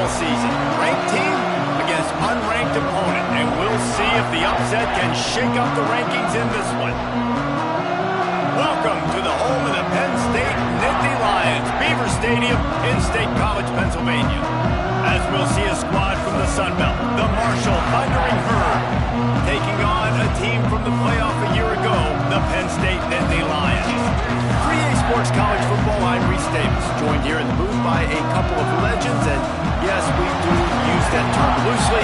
football season. Ranked team against unranked opponent, and we'll see if the upset can shake up the rankings in this one. Welcome to the home of the Penn State Nittany Lions, Beaver Stadium in State College, Pennsylvania. As we'll see a squad from the Sun Belt, the Marshall Thundering Herd, taking on a team from the playoff a year ago, the Penn State Nittany Lions. 3A Sports College Football, I'm Reese Davis, joined here in the booth by a couple of legends, and yes, we do use that term loosely.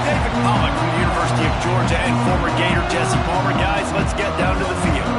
David Pollock from the University of Georgia and former Gator Jesse Palmer. Guys, let's get down to the field.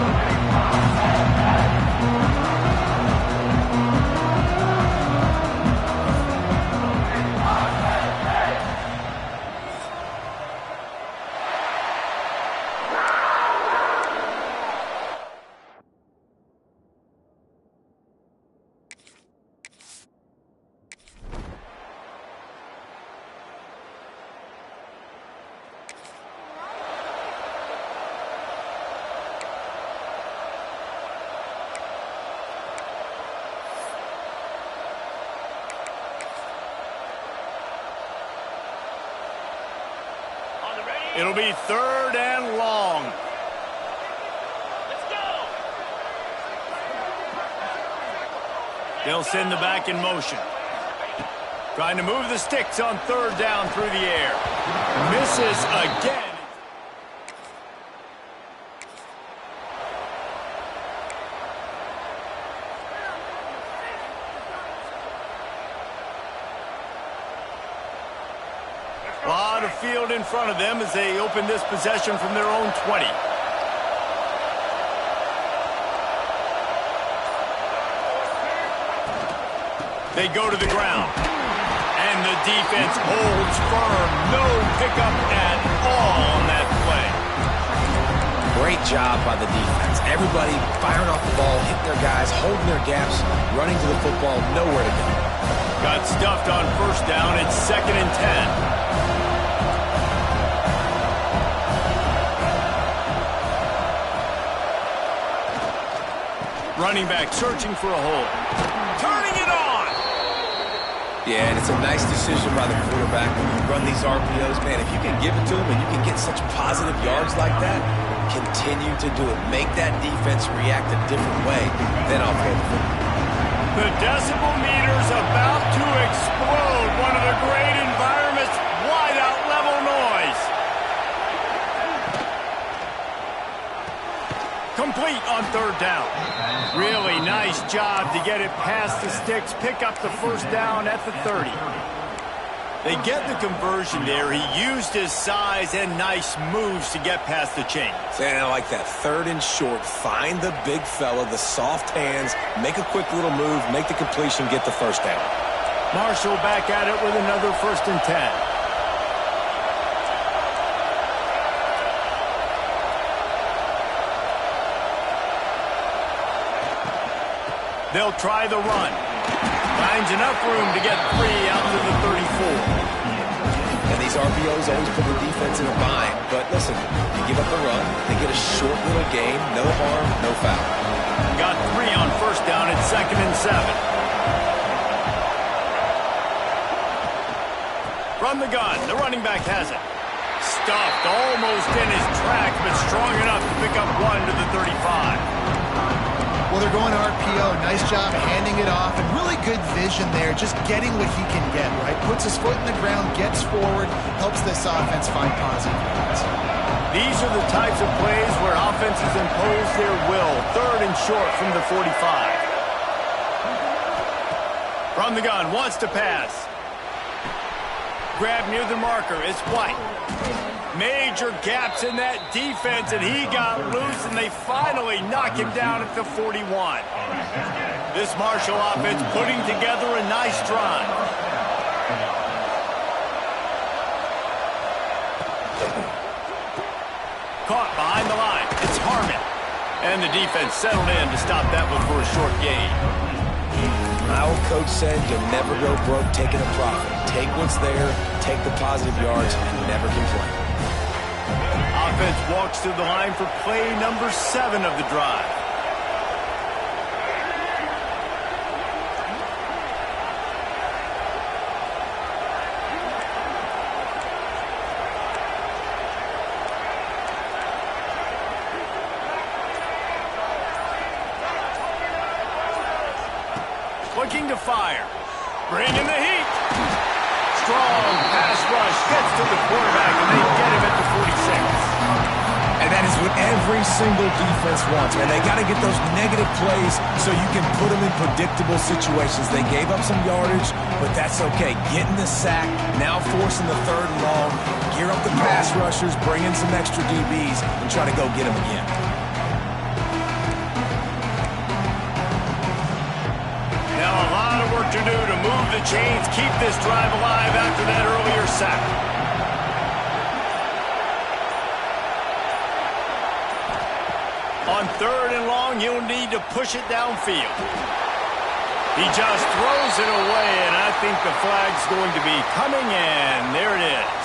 It'll be 3rd and long. Let's go. They'll send the back in motion. Trying to move the sticks on 3rd down through the air. Misses again. A lot of field in front of them as they open this possession from their own 20. They go to the ground. And the defense holds firm. No pickup at all on that play. Great job by the defense. Everybody firing off the ball, hitting their guys, holding their gaps, running to the football, nowhere to go. Got stuffed on 1st down. It's 2nd and 10. Running back searching for a hole. Turning it on! Yeah, and it's a nice decision by the quarterback when you run these RPOs. Man, if you can give it to him and you can get such positive yards like that, continue to do it. Make that defense react a different way. Then I'll throw the football. The decibel meter's about to explode. One of the great environments. Wide out level noise. Complete on 3rd down. Really nice job to get it past the sticks, pick up the 1st down at the 30. They get the conversion there. He used his size and nice moves to get past the chains. And I like that. 3rd and short. Find the big fella, the soft hands, make a quick little move, make the completion, get the 1st down. Marshall back at it with another 1st and 10. They'll try the run. Finds enough room to get 3 out to the 34. And these RPOs always put the defense in a bind. But listen, you give up the run, they get a short little gain, no harm, no foul. Got 3 on 1st down at 2nd and 7. From the gun, the running back has it. Stuffed almost in his tracks, but strong enough to pick up 1 to the 35. Well, they're going RPO. Nice job handing it off, and really good vision there, just getting what he can get, right? Puts his foot in the ground, gets forward, helps this offense find positive yards. These are the types of plays where offenses impose their will. 3rd and short from the 45. From the gun, wants to pass. Grab near the marker, it's White. Major gaps in that defense, and he got loose, and they finally knock him down at the 41. This Marshall offense putting together a nice drive. Caught behind the line. It's Harmon. And the defense settled in to stop that one for a short gain. My old coach said you'll never go broke taking a profit. Take what's there, take the positive yards, and never complain. Offense walks to the line for play number 7 of the drive. looking to fire. Bringing the heat. Strong pass rush gets to the quarterback, and they get him at the 46. And that is what every single defense wants, man. They got to get those negative plays so you can put them in predictable situations. They gave up some yardage, but that's okay. Getting the sack, now forcing the 3rd and long, gear up the pass rushers, bring in some extra DBs, and try to go get them again. Now a lot of work to do to move the chains, keep this drive alive after that earlier sack. On 3rd and long, you'll need to push it downfield. He just throws it away, and I think the flag's going to be coming in. There it is.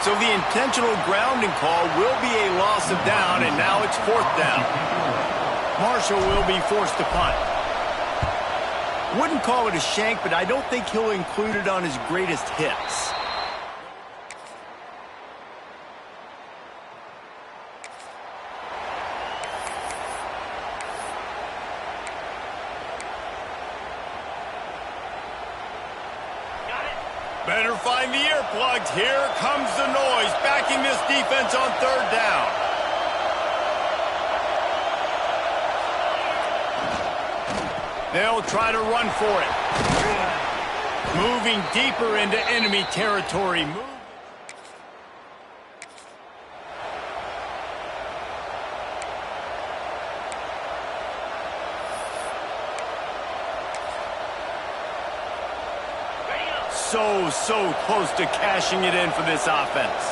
So the intentional grounding call will be a loss of down, and now it's 4th down. Marshall will be forced to punt. Wouldn't call it a shank, but I don't think he'll include it on his greatest hits. Better find the earplugs. Here comes the noise, backing this defense on 3rd down. They'll try to run for it. Moving deeper into enemy territory. So close to cashing it in for this offense.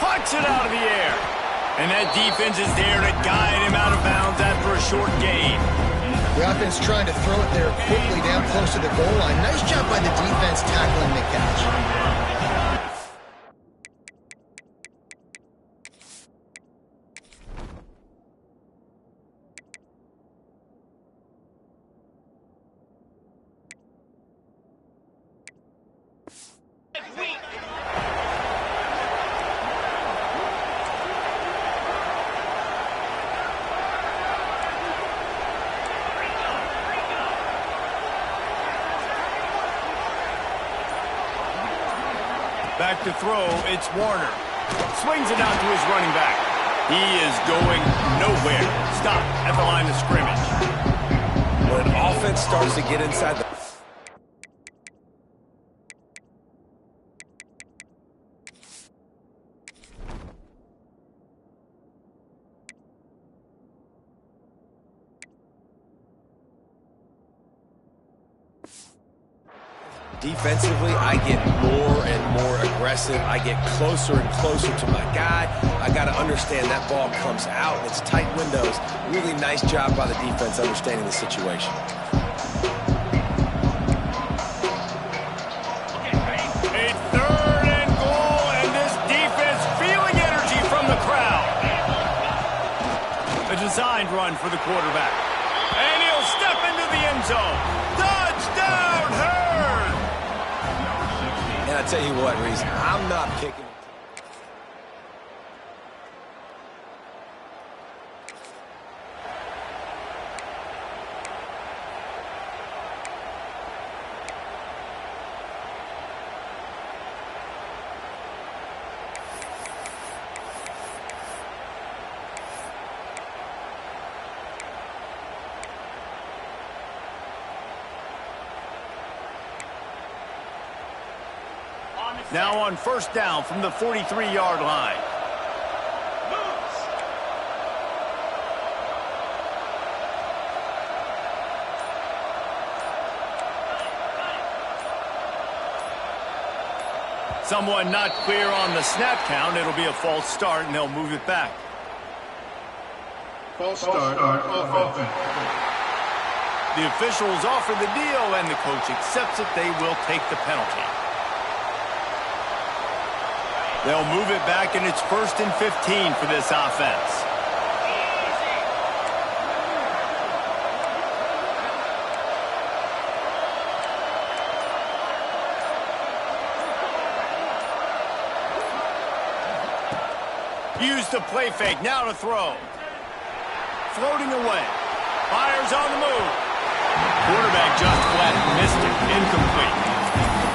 Puts it out of the air. And that defense is there to guide him out of bounds after a short gain. The offense trying to throw it there quickly down close to the goal line. Nice job by the defense tackling the catch. Back to throw, it's Warner. Swings it out to his running back. He is going nowhere. Stop at the line of scrimmage. When offense starts to get inside the... Defensively, I get more and more aggressive. I get closer and closer to my guy. I got to understand that ball comes out. It's tight windows. Really nice job by the defense understanding the situation. A 3rd and goal, and this defense feeling energy from the crowd. A designed run for the quarterback. And he'll step into the end zone. Touchdown, Hurd! And I tell you what, Reese, I'm not picking. Now on 1st down from the 43-yard line. Someone not clear on the snap count. It'll be a false start, and they'll move it back. False start offense. The officials offer the deal, and the coach accepts it. They will take the penalty. They'll move it back, and it's 1st and 15 for this offense. Use the play fake, now to throw. Floating away. Fires on the move. Quarterback just flat missed it. Incomplete.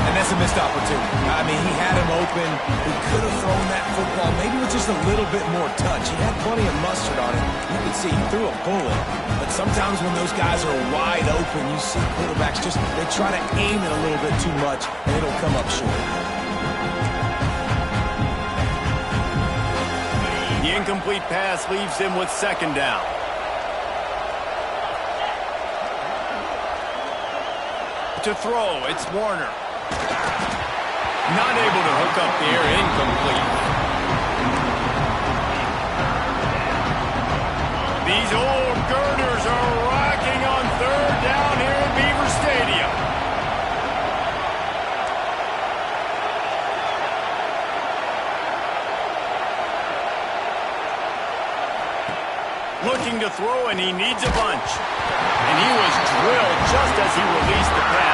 And that's a missed opportunity. I mean, he had him open. He could have thrown that football maybe with just a little bit more touch. He had plenty of mustard on it. You can see he threw a bullet. But sometimes when those guys are wide open, you see quarterbacks just, they try to aim it a little bit too much, and it'll come up short. The incomplete pass leaves him with second down. To throw, it's Warner. Not able to hook up there, incomplete. These old girders are rocking on third down here at Beaver Stadium. Looking to throw, and he needs a bunch. And he was drilled just as he released the pass.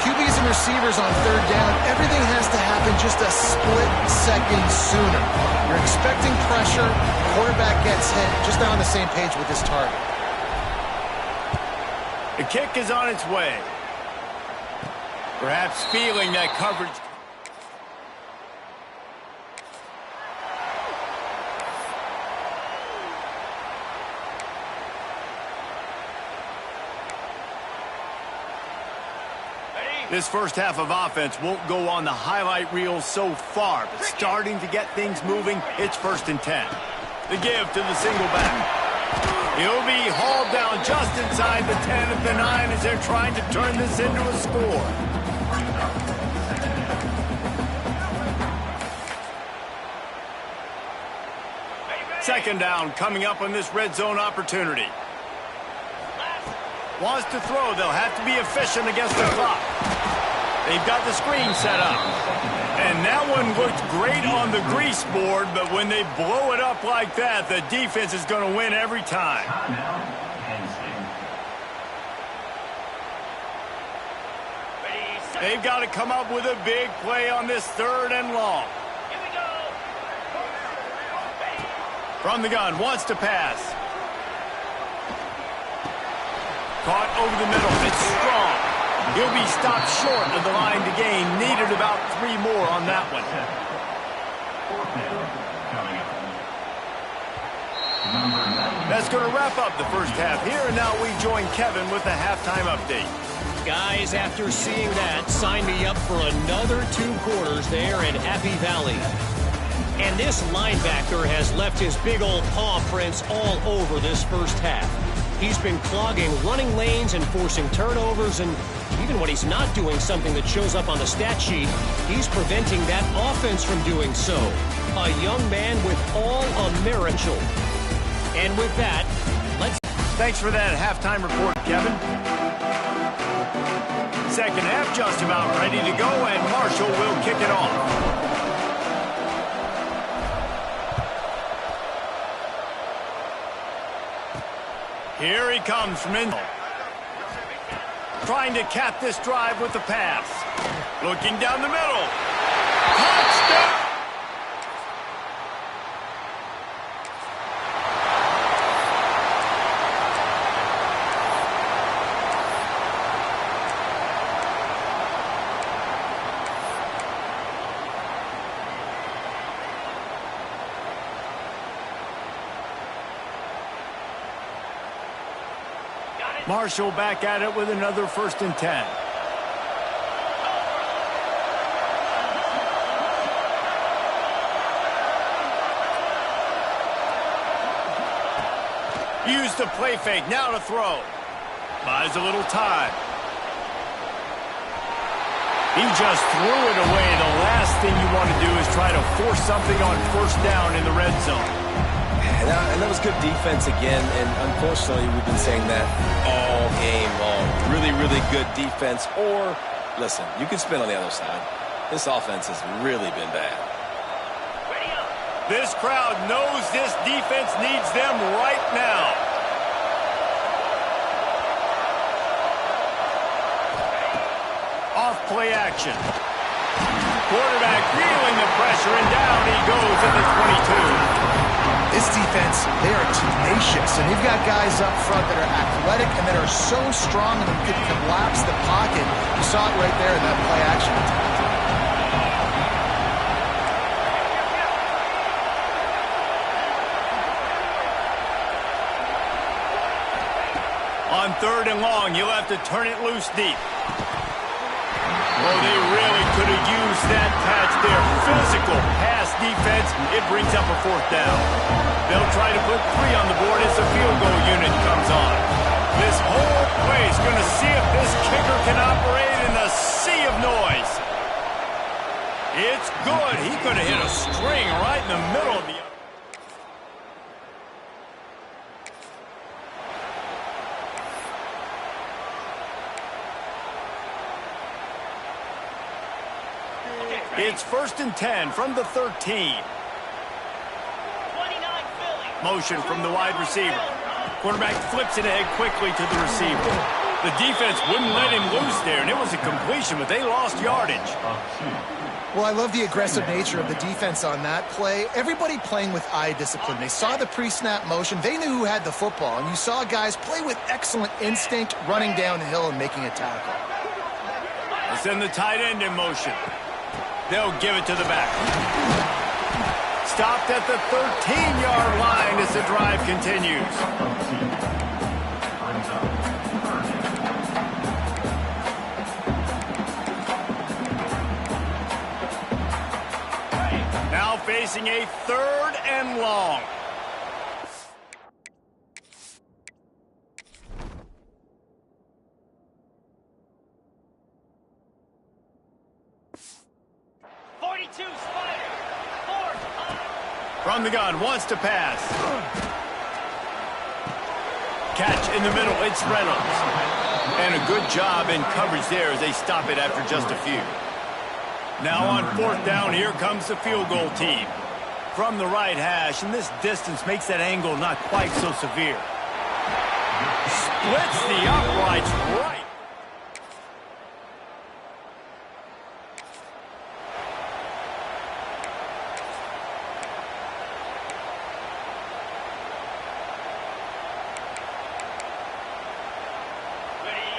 QBs and receivers on third down, everything has to happen just a split second sooner. You're expecting pressure, quarterback gets hit, just not on the same page with his target. The kick is on its way. Perhaps feeling that coverage. This first half of offense won't go on the highlight reel so far, but starting to get things moving, it's 1st and 10. The give to the single back. He'll be hauled down just inside the 10 at the 9 as they're trying to turn this into a score. Second down coming up on this red zone opportunity. Wants to throw, they'll have to be efficient against the clock. They've got the screen set up. And that one looked great on the grease board, but when they blow it up like that, the defense is going to win every time. They've got to come up with a big play on this 3rd and long. From the gun, wants to pass. Caught over the middle, it's strong. He'll be stopped short of the line to gain. Needed about 3 more on that one. That's going to wrap up the first half here, and now we join Kevin with the halftime update. Guys, after seeing that, sign me up for another 2 quarters there in Happy Valley. And this linebacker has left his big old paw prints all over this first half. He's been clogging running lanes and forcing turnovers, and even when he's not doing something that shows up on the stat sheet, he's preventing that offense from doing so. A young man with all-American. And with that, let's... Thanks for that halftime report, Kevin. Second half just about ready to go, and Marshall will kick it off. Here he comes from in. Trying to cap this drive with the pass. Looking down the middle. Touchdown! Marshall back at it with another 1st and 10. Use the play fake, now to throw. Buys a little time. He just threw it away. The last thing you want to do is try to force something on 1st down in the red zone. And that was good defense again, and unfortunately we've been saying that all game long. Really, really good defense. Or, listen, you can spin on the other side. This offense has really been bad. This crowd knows this defense needs them right now. play action. Quarterback feeling the pressure, and down he goes at the 22. This defense, they are tenacious, and they've got guys up front that are athletic and that are so strong and can collapse the pocket. You saw it right there in that play action attack. On 3rd and long, you'll have to turn it loose deep. Oh, they really could have used that patch there. Physical pass defense. It brings up a 4th down. They'll try to put 3 on the board as the field goal unit comes on. This whole play is going to see if this kicker can operate in a sea of noise. It's good. He could have hit a string right in the middle of the... It's 1st and 10 from the 13. 29 Philly. Motion from the wide receiver. Quarterback flips it ahead quickly to the receiver. The defense wouldn't let him loose there, and it was a completion, but they lost yardage. Well, I love the aggressive nature of the defense on that play. Everybody playing with eye discipline. They saw the pre-snap motion. They knew who had the football, and you saw guys play with excellent instinct, running down the hill and making a tackle. They send the tight end in motion. They'll give it to the back. Stopped at the 13-yard line as the drive continues. Now facing a 3rd and long. From the gun, wants to pass. Catch in the middle, it's Reynolds. And a good job in coverage there as they stop it after just a few. Now on 4th down, here comes the field goal team. From the right hash, and this distance makes that angle not quite so severe. Splits the uprights right.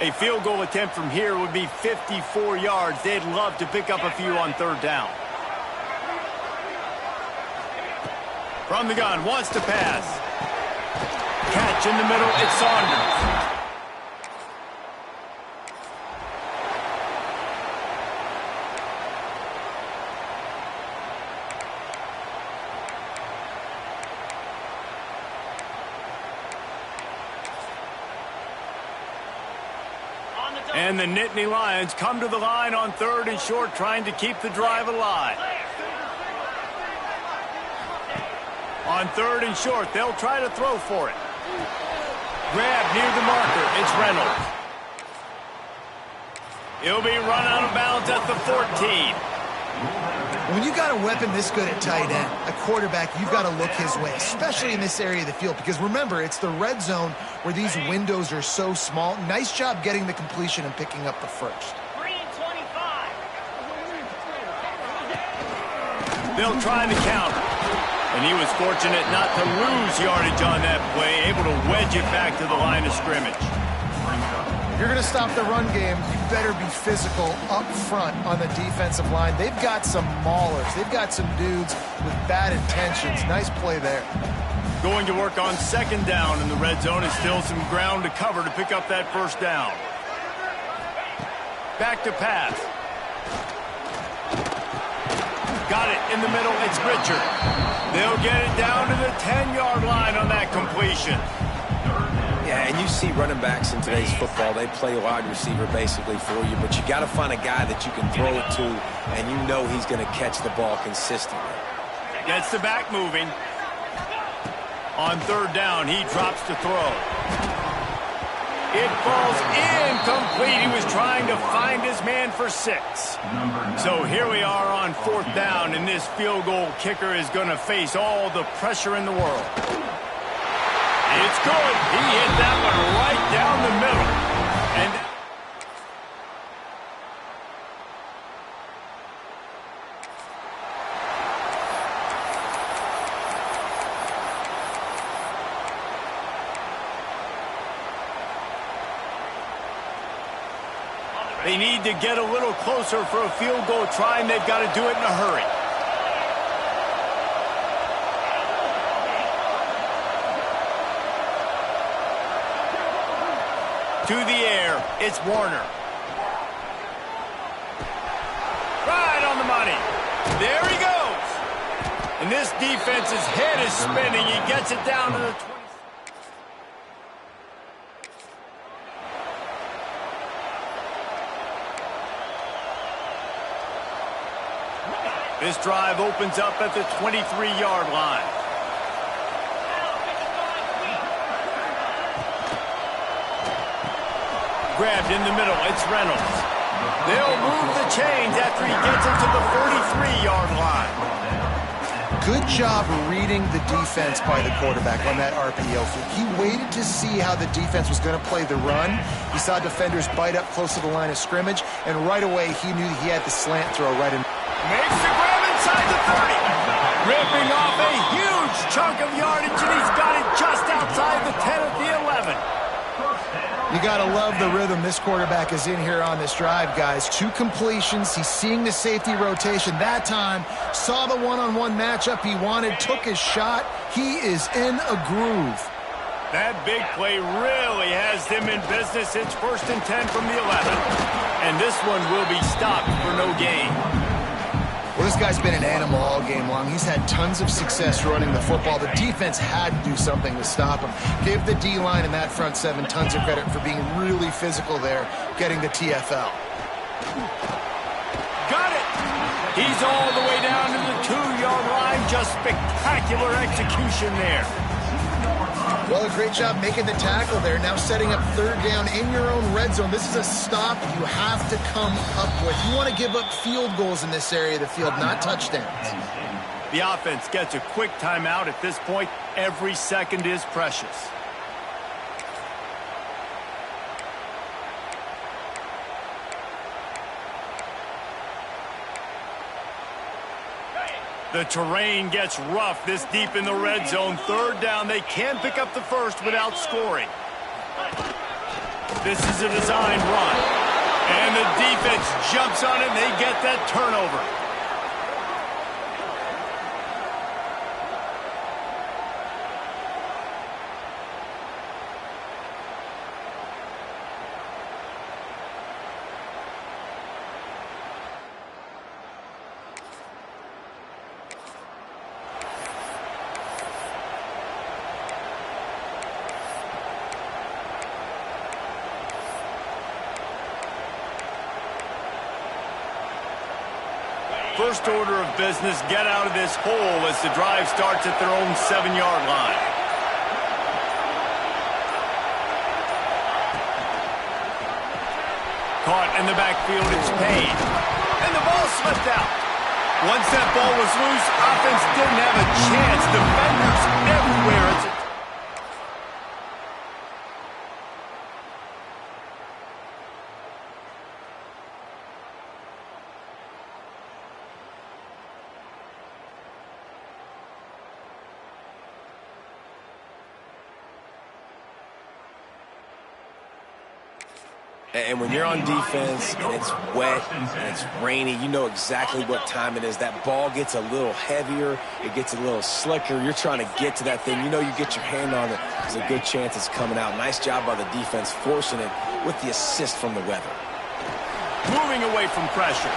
A field goal attempt from here would be 54 yards. They'd love to pick up a few on 3rd down. From the gun, wants to pass. Catch in the middle, it's Saunders. And the Nittany Lions come to the line on 3rd and short, trying to keep the drive alive. On 3rd and short, they'll try to throw for it. Grab near the marker, it's Reynolds. He'll be run out of bounds at the 14. When you got a weapon this good at tight end, a quarterback, you've got to look his way, especially in this area of the field, because remember, it's the red zone where these windows are so small. Nice job getting the completion and picking up the first. 3 and 25. They'll try the counter. And he was fortunate not to lose yardage on that play, able to wedge it back to the line of scrimmage. If you're going to stop the run game, you better be physical up front on the defensive line. They've got some maulers. They've got some dudes with bad intentions. Nice play there. Going to work on 2nd down in the red zone, and still some ground to cover to pick up that 1st down. Back to pass. Got it in the middle, it's Richard. They'll get it down to the 10-yard line on that completion. Yeah, and you see running backs in today's football, they play wide receiver basically for you, but you got to find a guy that you can throw it to, and you know he's going to catch the ball consistently. Gets the back moving. On 3rd down, he drops to throw. It falls incomplete. He was trying to find his man for 6. So here we are on 4th down, and this field goal kicker is going to face all the pressure in the world. It's good. He hit that one right down the middle. And They need to get a little closer for a field goal try, and they've got to do it in a hurry. To the air, it's Warner. Right on the money. There he goes. And this defense's head is spinning. He gets it down to the 20. This drive opens up at the 23-yard line. Grabbed in the middle, it's Reynolds. They'll move the chains after he gets it to the 43-yard line. Good job reading the defense by the quarterback on that RPO. He waited to see how the defense was going to play the run. He saw defenders bite up close to the line of scrimmage, and right away he knew he had the slant throw right in. Makes the grab inside the 30. Ripping off a huge chunk of yardage, and he's got it just outside the 10 at the 11. You got to love the rhythm this quarterback is in here on this drive, guys. 2 completions. He's seeing the safety rotation. That time, saw the one-on-one matchup he wanted, took his shot. He is in a groove. That big play really has them in business. It's 1st and 10 from the 11. And this one will be stopped for no gain. Well, this guy's been an animal all game long. He's had tons of success running the football. The defense had to do something to stop him. Give the D-line and that front 7 tons of credit for being really physical there, getting the TFL. Got it! He's all the way down to the 2-yard line. Just spectacular execution there. Well, a great job making the tackle there. Now setting up 3rd down in your own red zone. This is a stop you have to come up with. You want to give up field goals in this area of the field, not touchdowns. The offense gets a quick timeout at this point. Every second is precious. The terrain gets rough this deep in the red zone. 3rd down. They can pick up the first without scoring. This is a design run. And the defense jumps on it, and they get that turnover. First order of business, get out of this hole as the drive starts at their own 7-yard line. Caught in the backfield, it's Payne. And the ball slipped out. Once that ball was loose, offense didn't have a chance. Defenders everywhere. It's a And when you're on defense and it's wet and it's rainy, you know exactly what time it is. That ball gets a little heavier. It gets a little slicker. You're trying to get to that thing. You know you get your hand on it. There's a good chance it's coming out. Nice job by the defense forcing it with the assist from the weather. Moving away from pressure.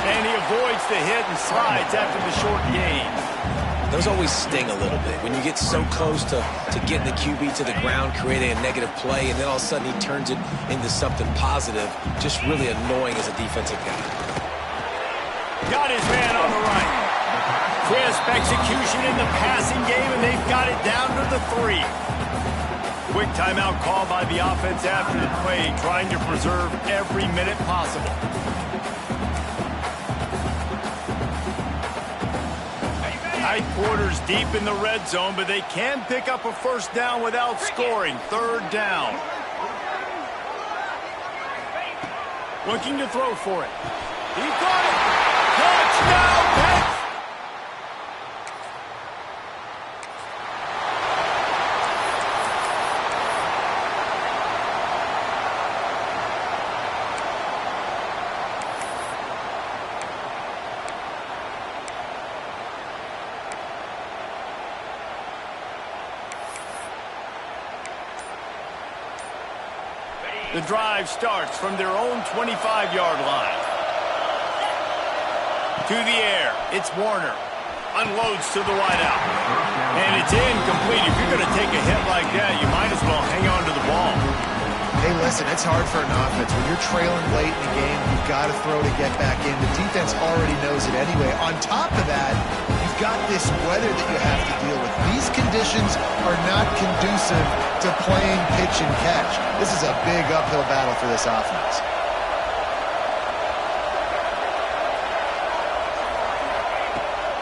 And he avoids the hit and slides after the short gain. Those always sting a little bit when you get so close to getting the QB to the ground, creating a negative play, and then all of a sudden he turns it into something positive. Just really annoying as a defensive guy. Got his man on the right. Crisp execution in the passing game, and they've got it down to the 3. Quick timeout call by the offense after the play, trying to preserve every minute possible. Tight quarters deep in the red zone, but they can pick up a first down without scoring. 3rd down. Looking to throw for it. He got it. Touchdown, Penn. The drive starts from their own 25-yard line. To the air, it's Warner. Unloads to the wideout. And it's incomplete. If you're going to take a hit like that, you might as well hang on to the ball. Hey, listen, it's hard for an offense. When you're trailing late in the game, you've got to throw to get back in. The defense already knows it anyway. On top of that, you've got this weather that you have to deal with. These conditions are not conducive to playing pitch and catch. This is a big uphill battle for this offense.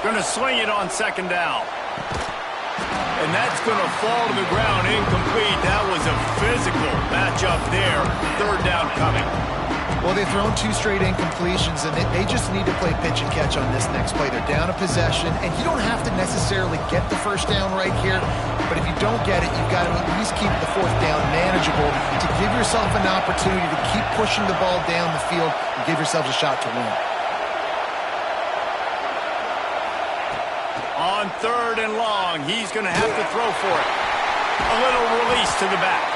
Going to swing it on second down. And that's going to fall to the ground incomplete. That was a physical matchup there. Third down coming. Well, they've thrown 2 straight incompletions, and they just need to play pitch and catch on this next play. They're down a possession, and you don't have to necessarily get the first down right here, but if you don't get it, you've got to at least keep the fourth down manageable to give yourself an opportunity to keep pushing the ball down the field and give yourselves a shot to win. On third and long, he's going to have to throw for it. A little release to the back.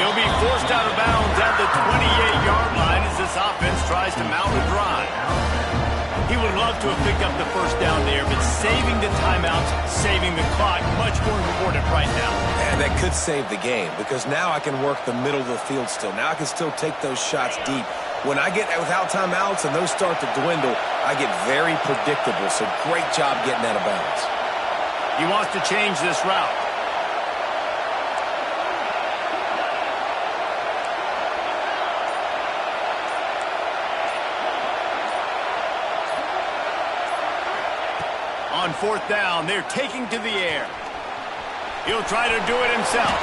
He'll be forced out of bounds at the 28-yard line as this offense tries to mount a drive. He would love to have picked up the first down there, but saving the timeouts, saving the clock, much more important right now. And that could save the game, because now I can work the middle of the field still. Now I can still take those shots deep. When I get without timeouts and those start to dwindle, I get very predictable. So great job getting out of bounds. He wants to change this route. On fourth down, they're taking to the air. He'll try to do it himself.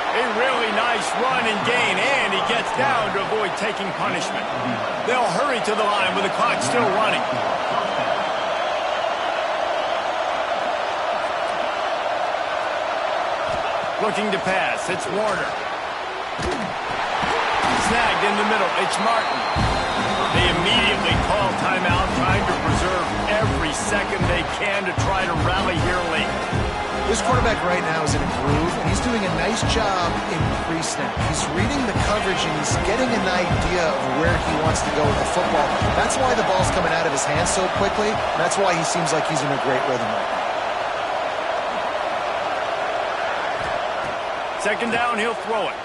A really nice run and gain, and he gets down to avoid taking punishment. They'll hurry to the line with the clock still running. Looking to pass, it's Warner. Snagged in the middle, it's Martin. They immediately call timeout, trying to preserve every second they can to try to rally here late. This quarterback right now is in a groove, and he's doing a nice job in pre-snap. He's reading the coverage, and he's getting an idea of where he wants to go with the football. That's why the ball's coming out of his hands so quickly, and that's why he seems like he's in a great rhythm right now. Second down, he'll throw it.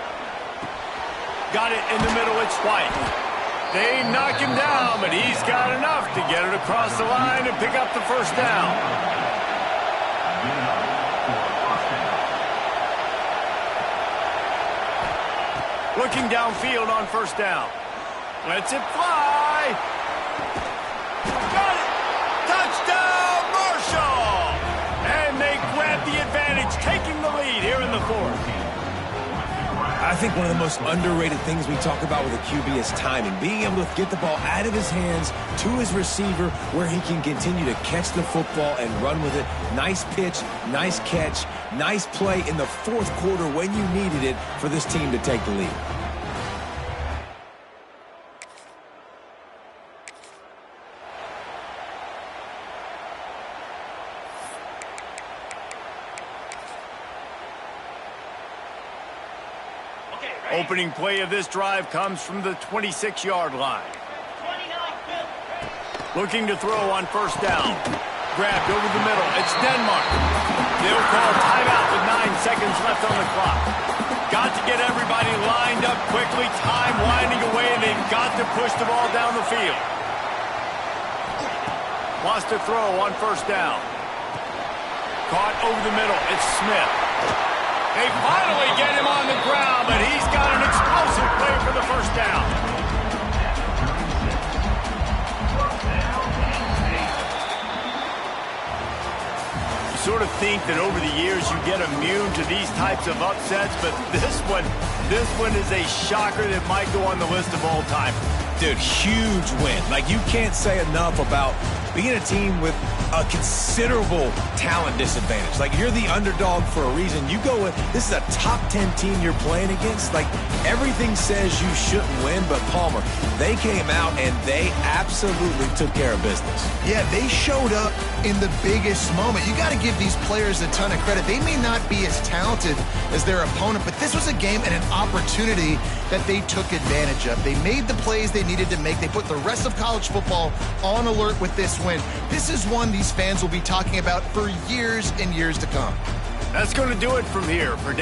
Got it in the middle, it's White. They knock him down, but he's got enough to get it across the line and pick up the first down. Looking downfield on first down. Lets it fly. Got it! Touchdown, Marshall! And they grab the advantage, taking the lead here in the fourth. I think one of the most underrated things we talk about with a QB is timing. Being able to get the ball out of his hands to his receiver where he can continue to catch the football and run with it. Nice pitch, nice catch, nice play in the fourth quarter when you needed it for this team to take the lead. Opening play of this drive comes from the 26-yard line. Looking to throw on first down. Grabbed over the middle. It's Denmark. They'll call timeout with 9 seconds left on the clock. Got to get everybody lined up quickly. Time winding away, and they've got to push the ball down the field. Wants to throw on first down. Caught over the middle. It's Smith. They finally get him on the ground, but he's got an explosive play for the first down. You sort of think that over the years you get immune to these types of upsets, but this one is a shocker that might go on the list of all time. Dude, huge win. Like, you can't say enough about being a team with a considerable talent disadvantage. Like, you're the underdog for a reason. You go with, this is a top 10 team you're playing against. Like, everything says you shouldn't win, but Palmer, they came out and they absolutely took care of business. Yeah, they showed up in the biggest moment. You got to give these players a ton of credit. They may not be as talented as their opponent, but this was a game and an opportunity that they took advantage of. They made the plays they needed to make. They put the rest of college football on alert with this win. This is one these fans will be talking about for years and years to come. That's going to do it from here. For